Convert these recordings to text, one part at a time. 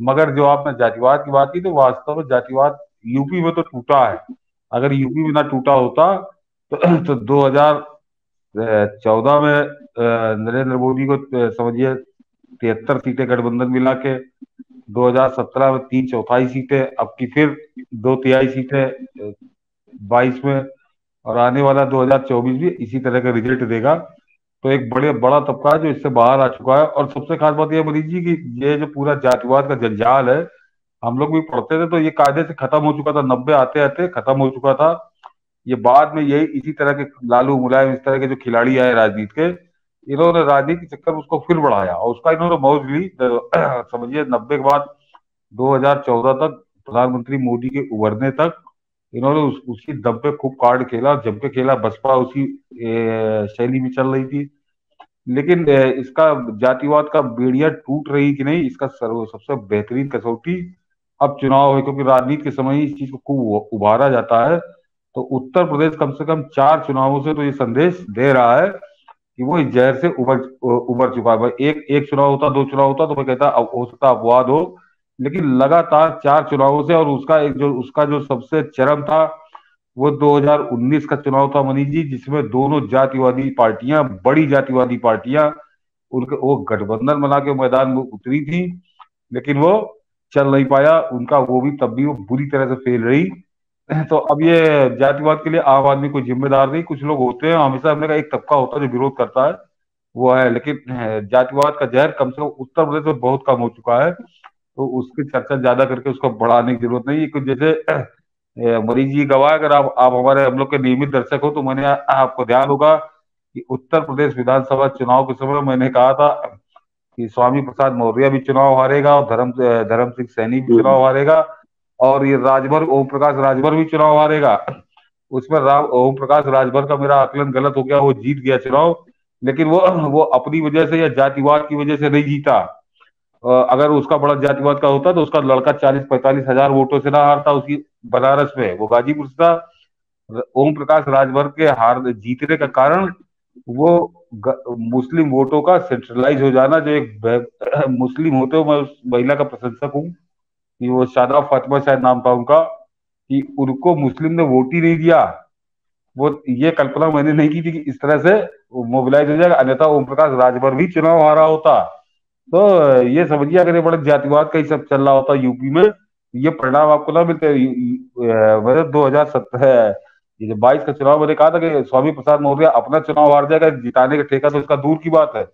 मगर जो आपने जातिवाद की बात की, तो वास्तव में जातिवाद यूपी में तो टूटा है। अगर यूपी में ना टूटा होता तो 2014 में नरेंद्र मोदी को समझिए 73 सीटें गठबंधन मिला के, 2017 में 3/4 सीटें, अब की फिर 2/3 सीटें 22 में, और आने वाला 2024 भी इसी तरह का रिजल्ट देगा। तो एक बड़े बड़ा तबका है जो इससे बाहर आ चुका है। और सबसे खास बात यह मनीष जी की ये जो पूरा जातिवाद का जंजाल है, हम लोग भी पढ़ते थे तो ये कायदे से खत्म हो चुका था, 90 आते आते खत्म हो चुका था। ये बाद में यही इसी तरह के लालू मुलायम, इस तरह के जो खिलाड़ी आए राजनीति के, इन्होंने राजनीति के चक्कर में उसको फिर बढ़ाया और उसका इन्होंने मौज ली। समझिए 90 के बाद 2014 तक, प्रधानमंत्री मोदी के उभरने तक, इन्होंने उसी दम पे खूब कार्ड खेला, जम के खेला। बसपा उसी शैली में चल रही थी। लेकिन इसका जातिवाद का बेड़िया टूट रही कि नहीं, इसका सबसे बेहतरीन कसौटी अब चुनाव है, क्योंकि राजनीति के समय ही इस चीज को खूब उभारा जाता है। तो उत्तर प्रदेश कम से कम 4 चुनावों से तो ये संदेश दे रहा है कि वो इस जहर से उबर उबर चुका है। भाई एक एक चुनाव होता, 2 चुनाव होता तो मैं कहता हो सकता अपवाद हो, लेकिन लगातार 4 चुनावों से। और उसका जो सबसे चरम था वो 2019 का चुनाव था मनीष जी, जिसमें दोनों जातिवादी पार्टियां, बड़ी जातिवादी पार्टियां, उनके वो गठबंधन बना के मैदान में उतरी थी, लेकिन वो चल नहीं पाया उनका, वो भी तब भी वो बुरी तरह से फेल रही। तो अब ये जातिवाद के लिए आम आदमी कोई जिम्मेदार नहीं, कुछ लोग होते हैं, हमेशा हमने कहा एक तबका होता है जो विरोध करता है, वो है। लेकिन जातिवाद का जहर कम से कम उत्तर प्रदेश में बहुत कम हो चुका है, तो उसकी चर्चा ज्यादा करके उसको बढ़ाने की जरूरत नहीं है। कुछ जैसे मरीज जी गवाह, अगर आप हमारे हम लोग के नियमित दर्शक हो तो मैंने आपको ध्यान होगा कि उत्तर प्रदेश विधानसभा चुनाव के समय मैंने कहा था कि स्वामी प्रसाद मौर्य भी चुनाव हारेगा और धर्म सिंह सैनी भी चुनाव हारेगा, और ये राजभर ओम प्रकाश राजभर भी चुनाव हारेगा। उसमें ओम प्रकाश राजभर का मेरा आकलन गलत हो गया, वो जीत गया चुनाव, लेकिन वो अपनी वजह से या जातिवाद की वजह से नहीं जीता। अगर उसका बड़ा जातिवाद का होता तो उसका लड़का 40-45 हजार वोटों से ना हारता उसकी बनारस में, वो गाजीपुर से था। ओम प्रकाश राजभर के हार जीतने का कारण वो मुस्लिम वोटों का सेंट्रलाइज हो जाना, जो एक मुस्लिम होते हो, मैं उस महिला का प्रशंसक हूँ कि वो शादा फातिमा शायद नाम था उनका, कि उनको मुस्लिम ने वोट ही नहीं दिया। वो ये कल्पना मैंने नहीं की थी कि इस तरह से मोबिलाइज हो जाएगा, अन्यथा ओम प्रकाश राजभर भी चुनाव हारा होता। तो ये समझिए अगर ये बड़ा जातिवाद का ही सब चल रहा होता यूपी में, ये परिणाम आपको ना मिलते। मैंने 2017 ये जो 22 का चुनाव, मैंने कहा था कि स्वामी प्रसाद मौर्य अपना चुनाव हार जाएगा, जिताने का ठेका तो इसका दूर की बात है।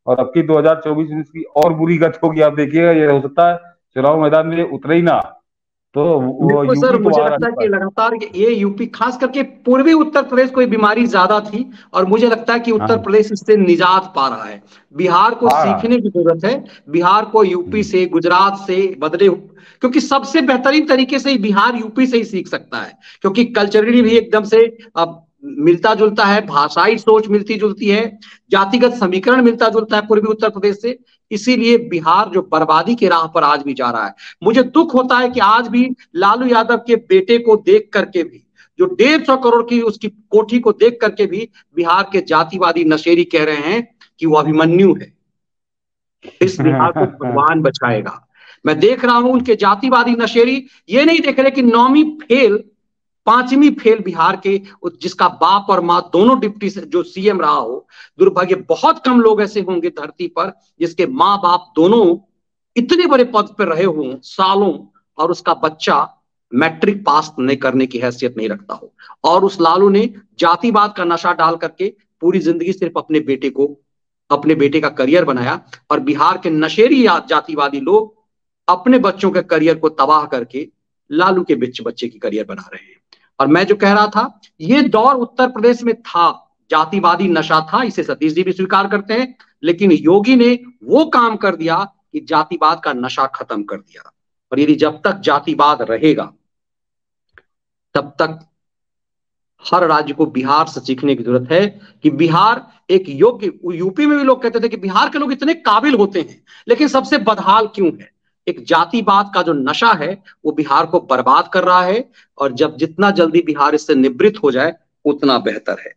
और अब की 2024 में इसकी और बुरी गत होगी, आप देखिएगा, ये हो सकता है चुनाव मैदान में उतरे ही ना, तो वो बिल्कुल सर, यूपी तो मुझे बाहर आ लगता है चुका कि है। लगातार ये यूपी, खास करके पूर्वी उत्तर प्रदेश को ये बीमारी ज्यादा थी, और मुझे लगता है कि उत्तर हाँ प्रदेश इससे निजात पा रहा है। बिहार को हाँ। सीखने की जरूरत है, बिहार को यूपी हम्म। से, गुजरात से बदले, क्योंकि सबसे बेहतरीन तरीके से बिहार यूपी से ही सीख सकता है, क्योंकि कल्चरली भी एकदम से अब मिलता जुलता है, भाषाई सोच मिलती जुलती है, जातिगत समीकरण मिलता जुलता है पूर्वी उत्तर प्रदेश से। इसीलिए बिहार जो बर्बादी की राह पर आज भी जा रहा है, मुझे दुख होता है कि आज भी लालू यादव के बेटे को देख करके भी, जो 150 करोड़ की उसकी कोठी को देख करके भी बिहार के जातिवादी नशेरी कह रहे हैं कि वो अभिमन्यु है, इस बिहार को भगवान बचाएगा। मैं देख रहा हूं उनके जातिवादी नशेरी ये नहीं देख रहे कि 9वीं फेल, 5वीं फेल बिहार के, जिसका बाप और मां दोनों डिप्टी से जो सीएम रहा हो, दुर्भाग्य बहुत कम लोग ऐसे होंगे धरती पर जिसके माँ बाप दोनों इतने बड़े पद पर रहे हों सालों, और उसका बच्चा मैट्रिक पास नहीं करने की हैसियत नहीं रखता हो। और उस लालू ने जातिवाद का नशा डाल करके पूरी जिंदगी सिर्फ अपने बेटे का करियर बनाया, और बिहार के नशेरी जातिवादी लोग अपने बच्चों के करियर को तबाह करके लालू के बच्चे की करियर बना रहे हैं। और मैं जो कह रहा था, ये दौर उत्तर प्रदेश में था, जातिवादी नशा था, इसे सतीश जी भी स्वीकार करते हैं, लेकिन योगी ने वो काम कर दिया कि जातिवाद का नशा खत्म कर दिया। और यदि जब तक जातिवाद रहेगा तब तक हर राज्य को बिहार से सीखने की जरूरत है कि बिहार एक योग्य, यूपी में भी लोग कहते थे कि बिहार के लोग इतने काबिल होते हैं लेकिन सबसे बदहाल क्यों है। एक जातिवाद का जो नशा है वो बिहार को बर्बाद कर रहा है, और जब जितना जल्दी बिहार इससे निवृत्त हो जाए उतना बेहतर है।